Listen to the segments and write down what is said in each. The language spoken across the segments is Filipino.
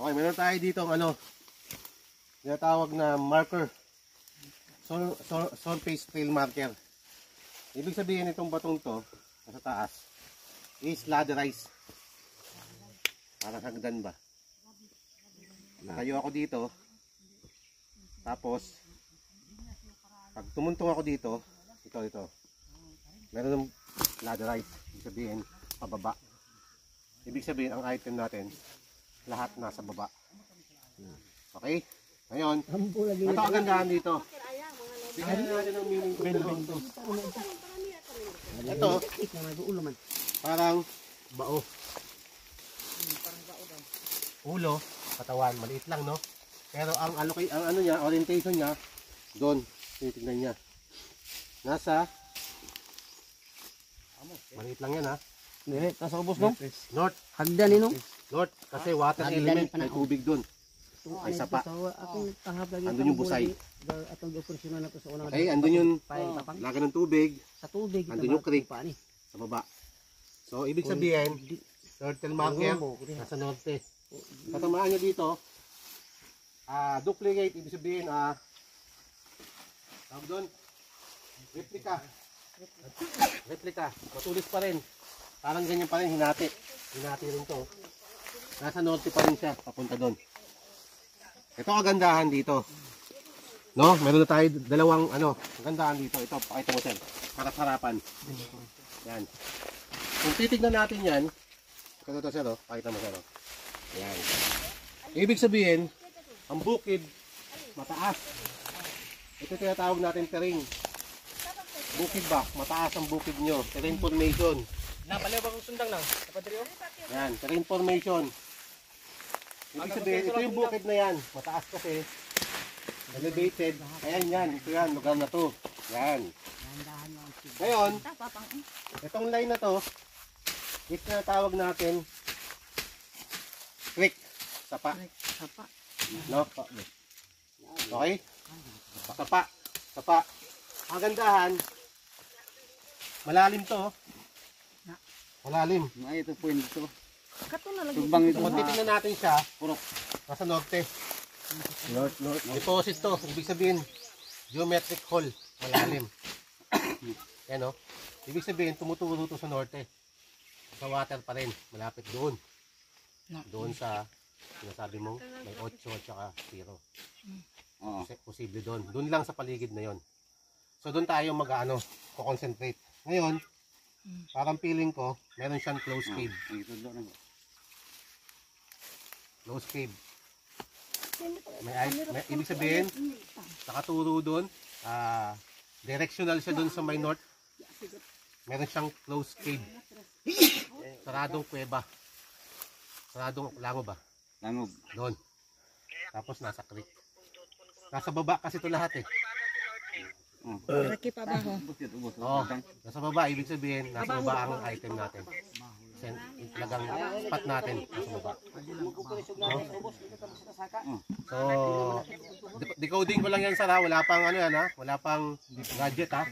Okay, meron tayo dito ang ano, tinatawag na marker. Surface trail marker. Ibig sabihin itong batong to, nasa taas, is ladderized. Parang hagdan ba? Nakayo ako dito. Tapos, pag tumuntong ako dito, ito. Meron ng ladderized. Ibig sabihin, pababa. Ibig sabihin, ang item natin, lahat nasa baba. Okay? Ngayon, ito ang gandahan dito. Bigyan natin ang meaning ko dito. Ito, parang bao. Ulo, katawan, maliit lang, no? Pero ang ano niya, orientation niya, doon, tinitignan niya. Nasa, maliit lang yan, ha? Hindi, nasa ubos no? North. Hagdan eh no? North, kasi water element, may tubig doon. May sapa. Andun yung busay. Okay, andun yung laga ng tubig. Sa tubig. Andun yung creek. Sa baba. So, ibig sabihin, turtle marker, nasa norte. Katamaan nyo dito, duplicate, ibig sabihin, tawag doon, replica, matulis pa rin, parang ganyan pa rin, hinati rin to, nasa norte pa rin siya, papunta doon. Ito kagandahan dito, no, meron na tayo dalawang, kagandahan dito, ito, pakita mo sir, harap-harapan, yan, kung titignan natin yan, ito sir, pakita mo sir, yan. Ibig sabihin, ang bukid, mataas. Ito tinatawag natin terrain. Bukid ba? Mataas ang bukid nyo. Terrain formation. Napalaw bang sundang nang? Kapadrio? Yan, terrain formation. Ibig sabihin, ito yung bukid na yan. Mataas kasi. Elevated. Ayan yan. Ito yan. Lugar na to. Yan. Ngayon, itong line na to, is tinatawag natin creek. Sapa. No? Okay? Sapa. Ang gandahan, malalim to. Malalim. Ay, ito po yun ito. Kung titignan natin siya, purok. Nasa norte. North. Deposit to. Ibig sabihin, geometric hole. Malalim. Yan o. Ibig sabihin, tumuturo to sa norte. Sa water pa rin. Malapit doon. Doon sa sinasabi mong may 8 at saka 0. Posible doon. Doon lang sa paligid na yon. So doon tayo ko-concentrate. Ngayon, parang feeling ko, meron siyang closed cave. Closed cave. May ibig sabihin, nakaturo doon, directional siya doon sa may north. Meron siyang closed cave. Saradong kuweba. Saradong langob ba? Langob. Doon. Tapos nasa creek. Nasa baba kasi ito lahat eh. Raki pa ba ho? Oo. Nasa baba, ibig sabihin, nasa baba ang item natin. Talagang spot natin nasa baba. So, decoding ko lang yan Sara. Wala pang wala pang gadget ha.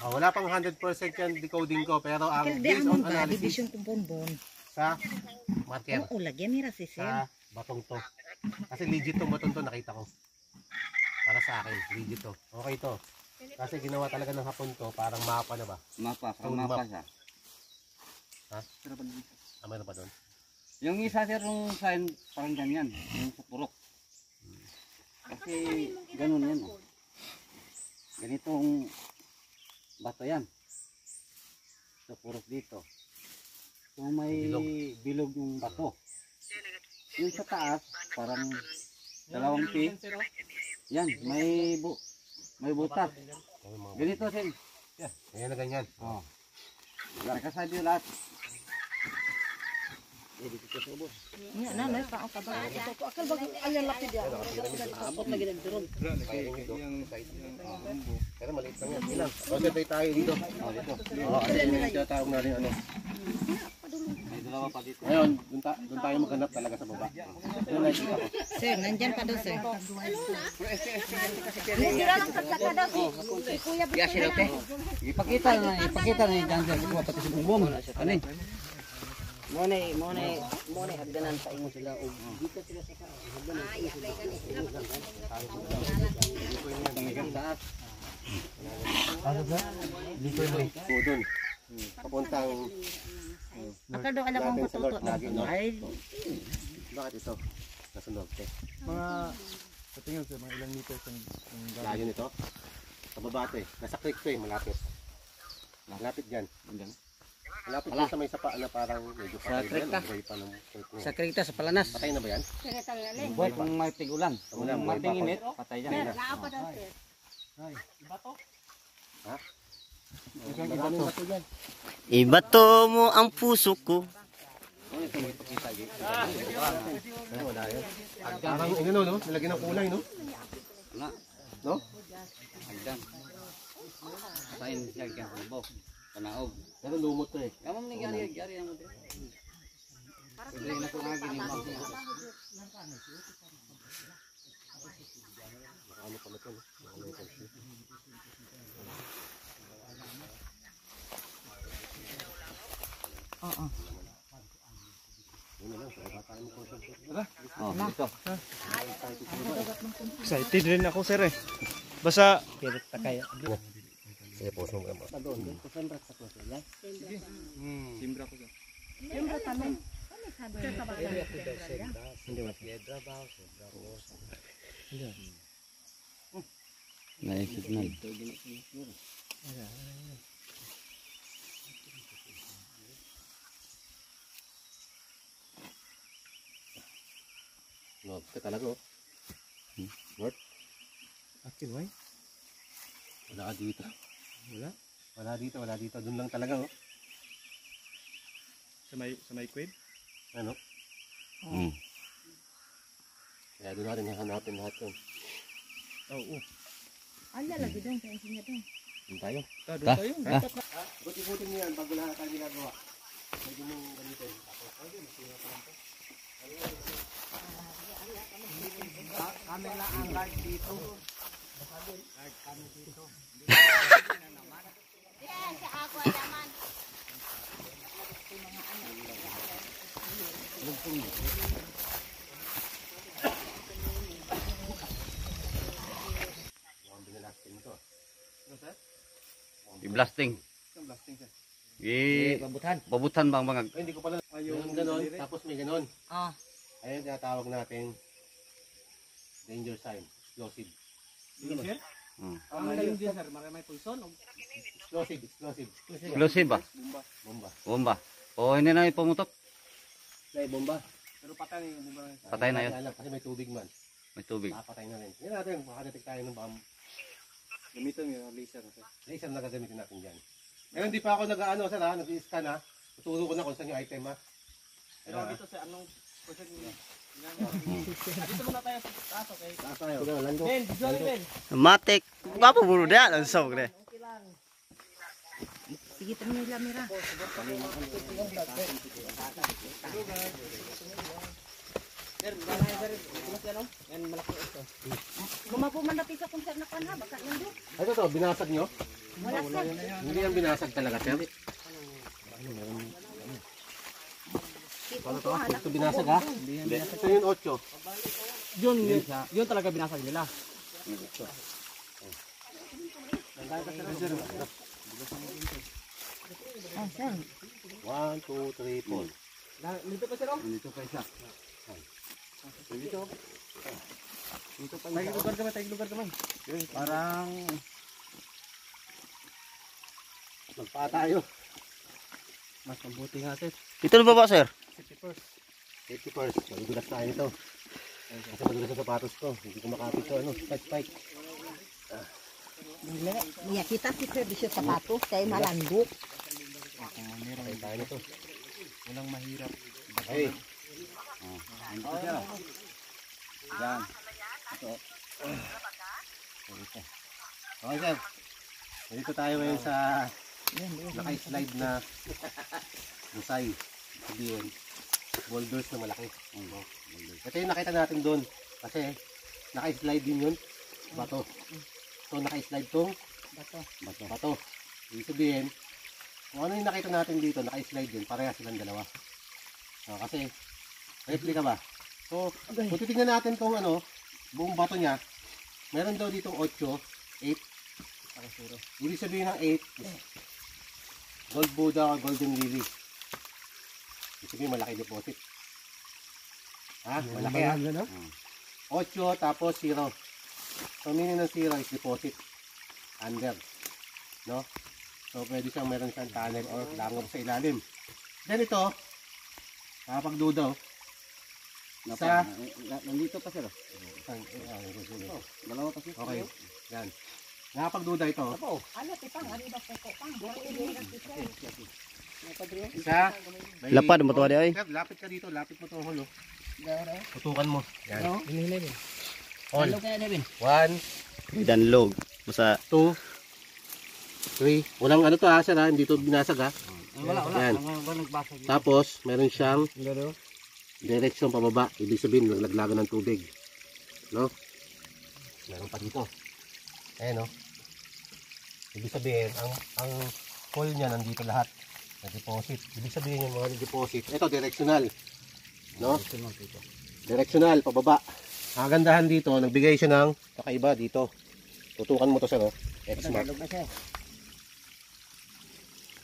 Wala pang 100% yan decoding ko. Pero ang based on analysis sa marker. Sa batong to. Kasi legit tong batong to, nakita ko. Para sa akin, legit to. Okay to. Kasi ginawa talaga ng Hapon to, parang mapa na ba? Mapa siya. Ha? Meron pa doon? Yung isa sir, yung sign, parang ganyan. Yung sa purok. Kasi ganun yan. Ganitong bato yan. Sa purok dito. So may bilog yung bato. Yung sa taas, parang dalawang P. Yan, may butas. Ganito sin. Ayan na ganyan. Nakasabi yung lahat. Pero maliit lang yan. Ilang? Concentrate tayo dito. Dito tawag natin May dalawa pa dito. Ngayon, doon tayo maghanap talaga sa baba. Doon nakikita ko. Sir, nandyan pa daw sir. Ipakita na yung dyan dyan. Pati si Bumbong. Ano Mo na hagdanan pa ingon sila og dito sila sa karo. Hagdanan pa sila. So doon. Papuntang Aka daw alam ang natin sa Lord patuto. lagi, no? Ay, Bakit ito? Nasa norte. Mga, sa tingin ko, mga ilang meters ang Layo nito. Sa baba ito eh. Nasa creek to eh, malapit. Malapit dyan. Malapit dyan sa may sapa na parang medyo patay creek na ka? yan. Buhay pa ng creek na Sa yan. krita sa Palanas. Patay na ba yan? Buhay kung may tig-ulan. Kung Wala, may buhay pa. init, patay dyan. naapa daw sir. Ibato mo ang puso ko. Ay, wala yan. Parang ano no? Nilagyan ng kulay no? Wala. No? Hagdan. Sain siya kaya kubo. Panaog. Pero lumot to eh. Kamu ni gari ang mo. Hindi na ko nga gini mo. Ano pala to no? Ano ito? Yun na lang, sa iba tayo mag-concentrate. Oh, dito. excited rin ako sir eh. Basta, Sige, post mo mo. simbra ko. Naisignal. Norte talaga oh. North? Akin, why? Wala ka dito. Wala? Wala dito. Doon lang talaga oh. Sa may quid? Ano? Kaya doon natin hahanapin lahat yun. Oo. Ala lagi dong sa inyo dong. Doon tayo. Doon tayo. Buti-buti mo yan bago lahat tayo ginagawa. Pwede mong gamitin. Tapos, okay, masira pa lang to. Kamera ang guard dito. Yan sa ako alaman. Mukhang binalasting ito. I-blasting. Pabutan. Pabutan bang mga Ay, hindi ko pala. Yung ganon, tapos may ganon. Ah. Ayun, tinatawag natin danger sign. Explosive. Ang din sir, maraming poison. Explosive. explosive ba? Bomba. Bomba. O hindi na ipumutok. May bomba. Pero patay yung mga. Patay na yun. Alam, kasi may tubig man. May tubig. Papatay na rin. Tingnan natin, makadetect tayo ng bomb. Gamitin yung laser. Laser na gagamitin natin dyan. Ngayon, hindi pa ako nag-ano, sir ha, nag-i-scan ha. Tuturo ko na kung saan yung item ha. Pero dito sa anong project niya? Dito muna tayo sa taas, okay? Taas tayo. Lando. Ben, visual Ben. Matik. Mapaburo na. Ang sawag na. Sige tayo nila mira. Gumapo man dati sa kung saan na kan ha, baka nando. Ito to, binasag nyo? Wala sir. Hindi yan binasag talaga, sir. Paano to? Ito binasag ha? Ito yung 8. Yun talaga binasag nila. Oh, sir. 1, 2, 3, 4. Dito pa sir, oh. Dito pa isa. Tayo lugar kami. Parang Magpaa tayo. Mas mabuti nga sir. Ito na ba ba, sir? Safety first. Magugulas tayo nito. Kasi magulas ang sapatos ko. Hindi ko makapit to. Ano? Spike. Iya kita si sir di siya sapatos kay malandok. Patay tayo nito. Walang mahirap. Ay. Ito siya. Yan. Okay, sir. Dito tayo ngayon sa naka-slide na musay. Sabihin, boulders na malaki. Ito yung nakita natin doon. Kasi naka-slide din yun. Bato. So naka-slide tong bato. Ibig sabihin, kung ano yung nakita natin dito, naka-slide din. Pareha silang dalawa. Kasi, replica ba? So, kung titignan natin kung ano, buong bato niya, meron daw ditong 8, 8. Ibig sabihin ng 8 is gold Buddha or golden lily. Ibig sabihin malaki deposit. Ha? Malaki ha? 8 tapos 0. So, meaning ng 0 is deposit. Under. No? So, pwede siyang meron siyang tunnel or langob sa ilalim. Then ito, nakapagdudaw. Sa... Nandito pa sir. Dalawa pa sir. Okay. Yan. Nakapagduda ito. Ano, tipang, ano ba po pang? Isa. May... Lapad mo to ay. Sir, lapit ka dito. Lapit mo itong hulo. Tutukan mo. Yan. On. 1, Danlog. Basta 2, 3. Walang ano to ha, sir ha. Hindi to binasag ha. Wala. Yan. Wala nagbasa. Tapos, meron siyang direksyon pababa. Ibig sabihin, naglaglagan ng tubig. No? Meron pa dito. Ayan no. Ibig sabihin, ang hole niya nandito lahat. Na-deposit. Ibig sabihin yung mga deposit. Ito, directional. No? Directional, pababa. Ang gandahan dito, nagbigay siya ng kakaiba dito. Tutukan mo to sir, oh. X mark.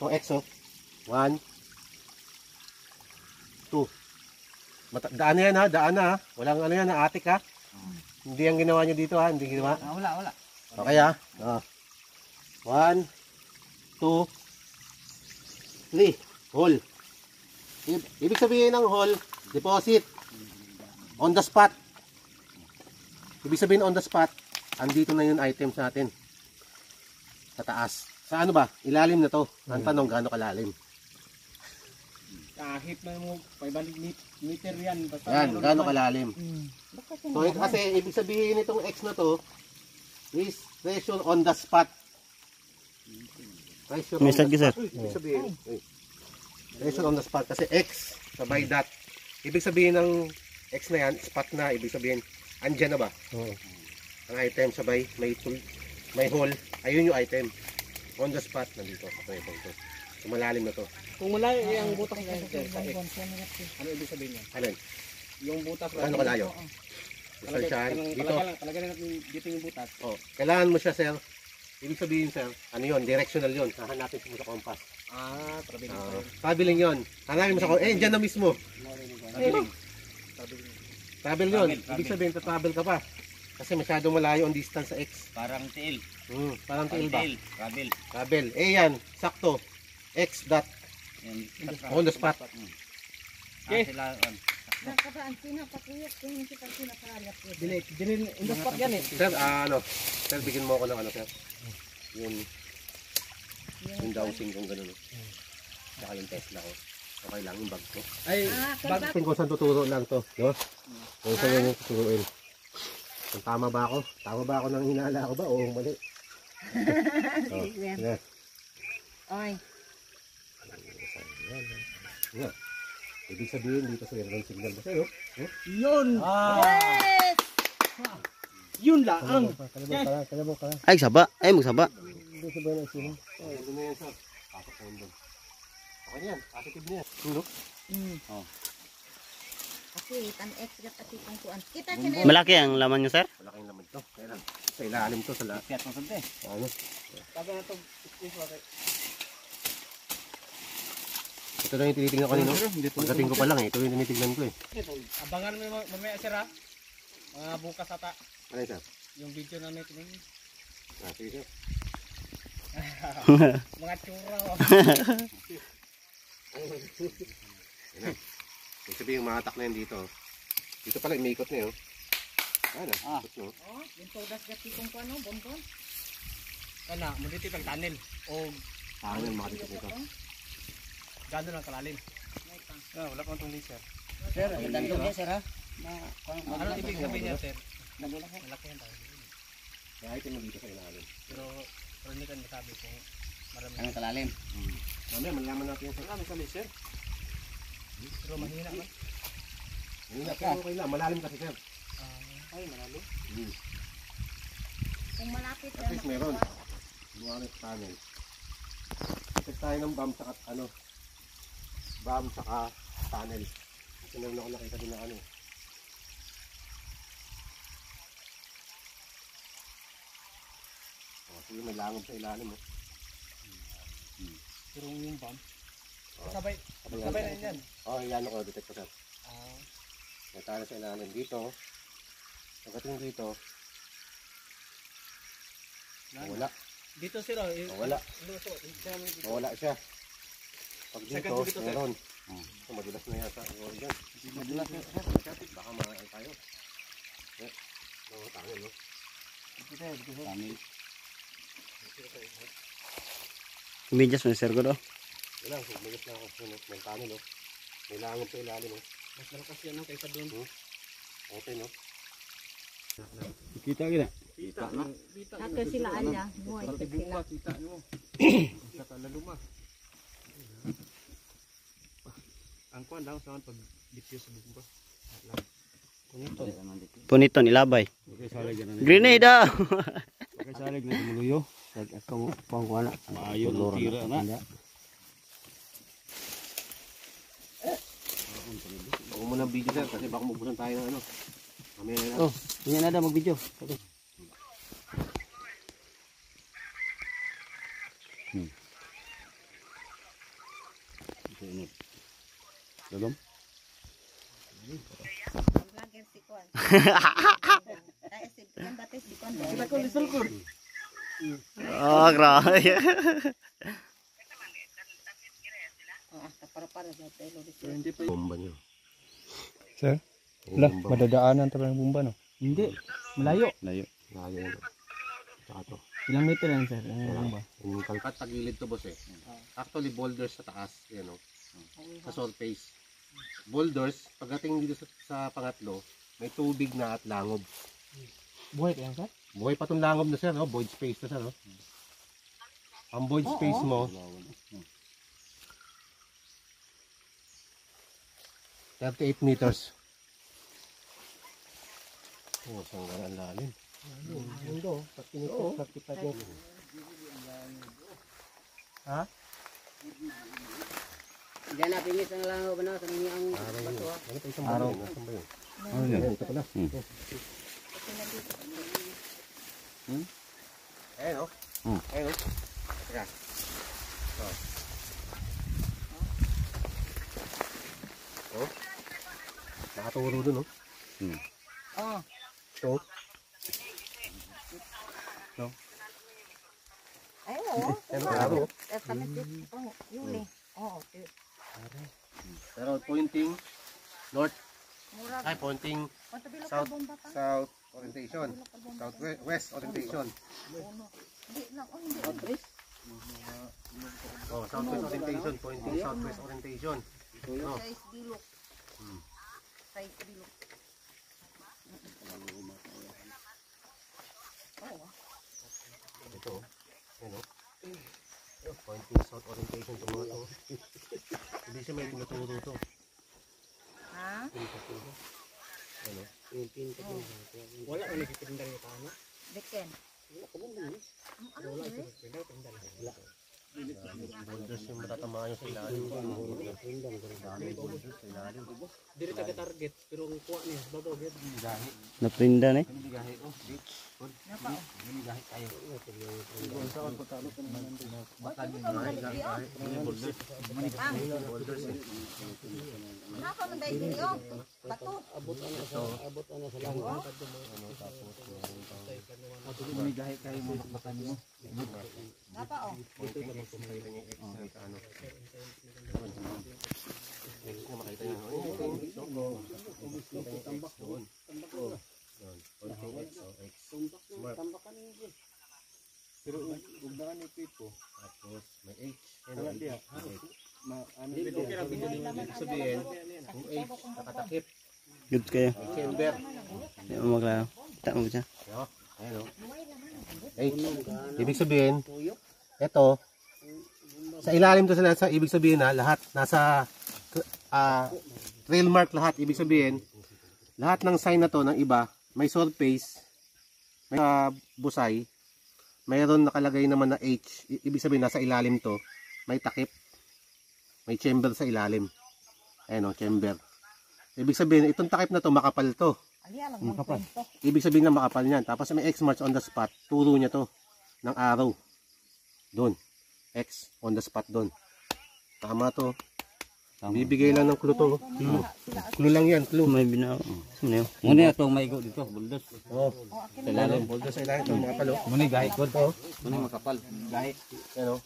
To X, oh. 1, 2. Daan na yan ha, daan na ha. Walang ano yan, atik ha. Hindi ang ginawa nyo dito ha, hindi ginawa. Wala. Okay ha. 1, 2, 3. Hole. Ibig sabihin ng hole, deposit. On the spot. Ibig sabihin on the spot, andito na yung items natin. Sa taas. Sa ano ba? Ilalim na to. Ang tanong, gaano kalalim? Kahit na mo 500 meter yan. Basta Yan, meron gaano naman. kalalim? So, kasi ibig sabihin itong X na to is pressure on the spot. Pressure on May the sir. spot. Ibig sabihin, pressure on the spot. Kasi X, sabay dot. Ibig sabihin ng X na yan, spot na. Ibig sabihin, andyan na ba? Ang item sabay, may hole. Ayun yung item. On the spot, nandito. Okay, ito. So, malalim na to. Kung malayo yung butas na yun, sir, sa X. Ano ibig sabihin yan? Alin? Yung butas Ano kalayo? Talagyan Dito. natin dito yung butas. Oh, kailangan mo siya, sir. Ibig sabihin, sir, ano yun? Directional yun. Hahanapin mo sa compass. Traveling. Traveling yun. Hanapin mo sa compass. Dyan na mismo. Travel yun. Ibig sabihin, travel ka pa. Kasi masyadong malayo ang distance sa X. Parang tiil. Parang tail ba? Travel. Travel. Yan. Sakto. X dot. On the spot. Okay. Sila, Nakabaan, pinapakuyot, kung hindi pa pinapalap ko. Dinin, in the spot yan eh. Sir, Sir, bigyan mo ako ng ano, sir. Yung dowsing kung gano'n. Saka yung Tesla ko. Okay lang yung bag ko. Ay, Bakit kung saan tuturo lang to, no? Kung saan yung tuturuin. Kung tama ba ako? Tama ba ako nang hinala ko ba? O mali? Sige. Oy. Nga. Ibig sabihin dito sa meron signal ba sa'yo? yun! Yes! Yun lang! Kalabo ka. ay saba. Ay magsaba. Dito sa bayan ang sino? Doon na yan, sir. Pasok na yun doon. Okay na yan. Positive na yan. Tulog. Kasi, tan-ex ka pati kung kuan. Kita siya na Malaki ang laman niyo sir. Malaking laman to. Kaya lang. Sa ilalim to. Sa lahat. Fiat mo sante. Ano? Sabi na ito, Ito lang yung tinitingnan ko kanino. Pagdating ko pa lang eh. Ito yung tinitingnan ko eh. abangan mo mamaya sir ha. Mga bukas ata. Ano yun, sir? Yung video namin ito. Sige, sir. Mga tsura. Ibig sabihin yung mga atak na yan dito. Dito pala umikot na yun. Ano? Ikot no? Oh, yung todas gati kung kuano, bonbon. Kana, mo dito yung tunnel. O Saan yung mga dito nito? gano'n lang kalalim. Wala pang itong laser. Sir, dandog niya sir ha. Ano ibig sabihin niya sir? Malaki yan tayo. Kaya ito mo dito sa ilalim. Pero hindi ka nasabi kung marami. Anong kalalim? Mamaya, malaman natin yung Marami sa laser. Pero mahina man. Hindi ka. Okay lang. Malalim kasi, sir. Ay, malalim. Kung malapit At least meron. Buwanit tunnel. Check tayo ng bomb saka ano. Bomb saka tunnel. Meron ako nakita din na ano. Oh, sige, may langob sa ilalim mo. Pero yung bomb. Oh. Sabay na yun yan. Oh, yan ako, detect ko sir. May tala sa ilalim dito. Pagdating dito, wala. Dito sir, Wala. luso. Wala siya. Pag Second dito, dito, sir. meron. So, madulas na yata. O, dyan. Madulas na. Baka maay tayo. No, tangan, no? Kami. Medyas mo, sir ko do. Wala, madulas na ako. May tangan, no? May langob sa ilalim, no? Mas malakas yan no, kaysa doon. Okay, no? Kita gina. Kita na. Ato sila alya. Buhay Pati sila. bunga, kita nyo. Saka laluma. Ang kuhan lang sa pag bityo sa bumba. Puniton, ilabay. Okay, salig na. Grenade ah! Okay, salig na muluyo. Sag akong pangkuana. Maayo ng tira na. Huwag mo ng video, sir, kasi baka mabusan tayo ng ano. Kami na. Oh, hindi na daw mag-video. Okay. Lagom. Vlogger si Kwan. Ay, si Kwan batis si Kwan. Kita ko lisol ko. Oh, grabe. Para-para sa telo. Hindi pa Bomba nyo. Sir? Wala, Madadaanan talaga ng bomba, no? Hindi. Malayo. Layo. Layo yun. Tsaka to. Ilang meter lang sir? Ang ba? Yung kalkat, tagilid to, boss, eh. Actually, boulders sa taas. Yan, no? Sa surface. Boulders, pagdating dito sa pangatlo, may tubig na at langob. Buhay kaya sir? Buhay pa itong langob na, sir, no? Void space na, sir, no? Ang void space mo, 38 meters. Oh, saan nga ang lalim? Mundo, pati nito, pati pa dyan. Ha? Diyan na, pinis ang langaw ba na? Sa ninyo ang bato ha? Ano pa isang araw? Nasaan ba yun? Ano yan? Ito pala. Ayan, no? Ayan, no? Teka. Oh. Nakaturo dun, no? Oh. So, Ay, oo. ayan, araw. Kami dito. Oh, Yuli. Oo. Pero pointing north, Murag. ay pointing Patabilog ka south, bomba ka. south orientation, southwest orientation. Hindi lang. Oh, hindi. Oh, southwest orientation, pointing southwest orientation. No. Size bilog. Size bilog. Ito, ano? Pointing south orientation to mga to. Hindi siya may tinuturo to. Ha? Ano? Wala ko nagkikindang yung tano. Deken. Boulders yung matatamaan nyo sa ilalim. Daming boulders sa ilalim. Dili taga target pero ang kuha niya babaw gid. Naprinda na eh. Napa man dai dili oh. Bato. Manigahe kayo mo nakbatan mo. Napa oh. Pointing X, makita niyo yung X sa ano. X na makita niyo. Pointing X doon. Pointing X, X. Smart. Pero ugdaan ni Pipo. Tapos may H. Ano Wala diya. Ano ibig sabihin, yung H nakatakip. Good kayo. May chamber. Hindi mo maglaro. Kita mo ba siya? Ayan o. H. Ibig sabihin, ito, sa ilalim to sa ibig sabihin na lahat, nasa trail mark lahat. Ibig sabihin, lahat ng sign na to ng iba, may surface, may busay, mayroon nakalagay naman na H. Ibig sabihin, nasa ilalim to, may takip, may chamber sa ilalim. Ayan o, chamber. Ibig sabihin, itong takip na to, makapal to. Aliya lang Makapal. magkwento. Ibig sabihin na makapal niyan. Tapos may X marks on the spot, turo niya to ng araw. Doon. X on the spot doon. Tama to. Bibigay lang ng clue to. Clue lang yan, clue. May binaw. Ano yun? Muna ito may go dito, buldos. Oh. Sa ilalim. Boldo sa ilalim. Ito makapal oh. Muna gahi ko. Ito. Muna makapal. Gahi. Ano?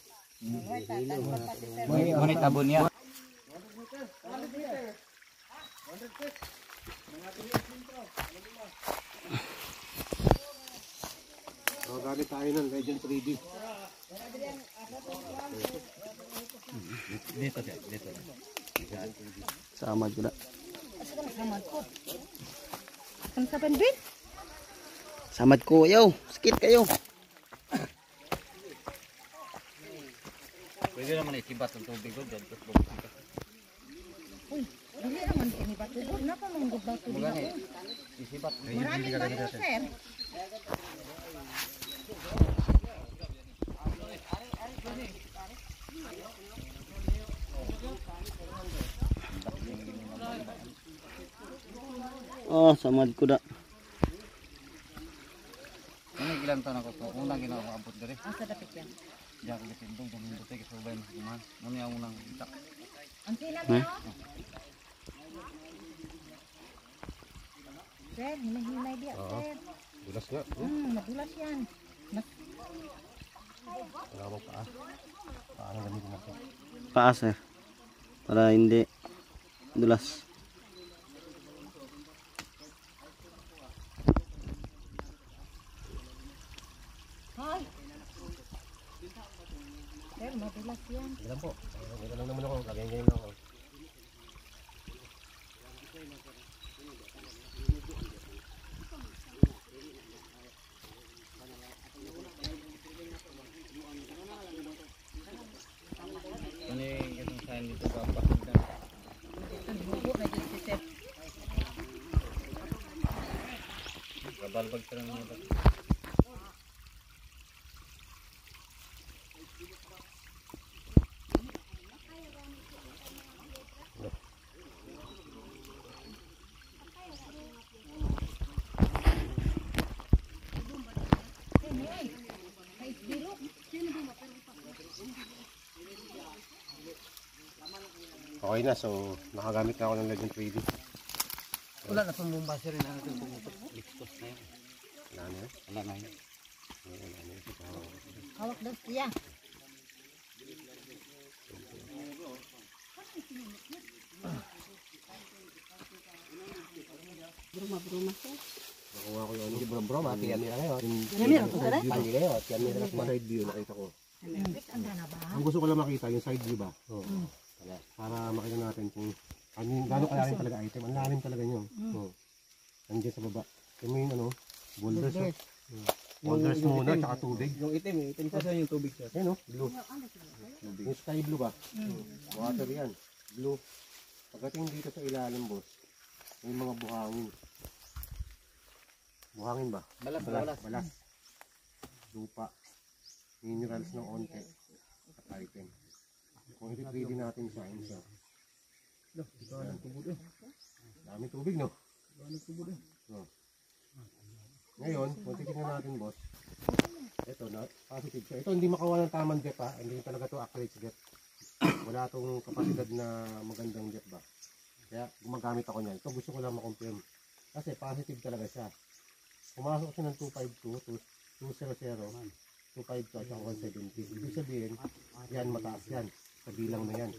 Muna tabon niya. Oh, gamit tayo ng Legend 3D. Dito siya, dito. Samad ko na. Asa ka nasamad ko? Ang sa penduin? Samad ko, yaw. Sakit kayo. Pwede naman ikibat ang tubig ko dyan. Uy, dili naman kini batugod na pa manggod ba to dito. Isibat. Maraming bayo, sir. Oh, samad ko na. Ano ilang taon ako to? Unang ginawa abot dere. Asa dapat yan? Diyan ko ditindong dumindot kay subay mas gumahan. Muna yung unang itak. Ang sila mo? Sir, hinay-hinay diya, sir. Dulas nga. Madulas yan. Wala mo paa. Paano gamitin natin? Paa, sir. Para hindi dulas. Hoy! Sir, madulas yan. Ilan po? Ito lang naman ako. Ganyan lang ako. Ano yung sign dito ba? Bakit na? Ang bubo na dito si sir. Kabalbag ka lang mga Okay na, so nakagamit na ako ng Legend 3D. wala na pang bomba sir na natin pumutok. Lixtos na yun. Wala na yan. Wala na yun. Wala na yan. Hawak daw siya. Bruma-bruma sir. Nakuha ko yun. Hindi bro, mati yan nila ngayon. Yan ako sir. Hindi ngayon. At yan nila sa side view nakita ko. Ang na ba? Ang gusto ko lang makita, yung side view ba? Oo. Para makita natin kung ano yung gano'ng kalalim talaga item. Ang lalim talaga nyo. Oo. Nandiyan sa baba. Kaya mo yung ano, boulders. Boulders muna, tsaka tubig. Yung itim eh. Itim kasi yung tubig sir. Ayun o, blue. Yung sky blue ba? Water yan. Blue. Pagdating dito sa ilalim boss, may mga buhangin. Buhangin ba? Balas. Lupa. Minerals ng onte. At item. Kung i-3D natin siya, yun siya. Dami tubig no? No. Ngayon, kung titignan natin boss, ito na, positive siya. Ito hindi makawa ng tamang depth ha. Hindi talaga to accurate depth. Wala itong kapasidad na magandang depth ba. Kaya gumagamit ako niyan. Ito gusto ko lang makonfirm. Kasi positive talaga siya. Pumasok siya ng 252, 200, 252 at 170. Ibig sabihin, yan mataas yan. Sa bilang na yan.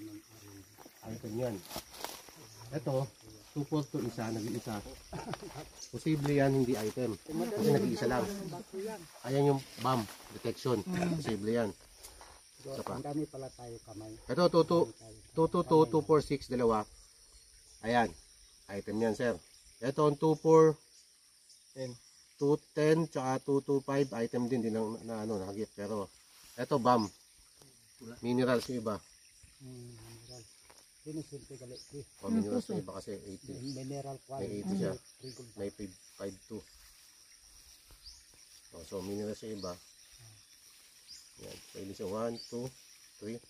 Item yan. Ito, 242 isa, nag-iisa. Posible yan hindi item. Kasi nag-iisa lang. Ayan yung bomb detection. Posible yan. Isa pa. Ang dami pala tayo kamay. Ito, 222, 246, dalawa. Ayan. Item yan, sir. Ito, ang 24, 210, tsaka 225, item din. Di lang na ano, nakagip. Pero, ito, bomb. Minerals yung iba. Mineral. Sinisimple galit. O, minerals yung iba kasi 80. Mineral May 80 siya. May 52. O, so, minerals yung iba. Yan. So, ilis yung 1, 2, 3.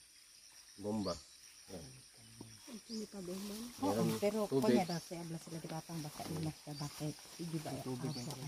Bomba. Yan. Oo, pero tubig. kanya daw siya sila di batang basta ilas ka bakit. Sige ba?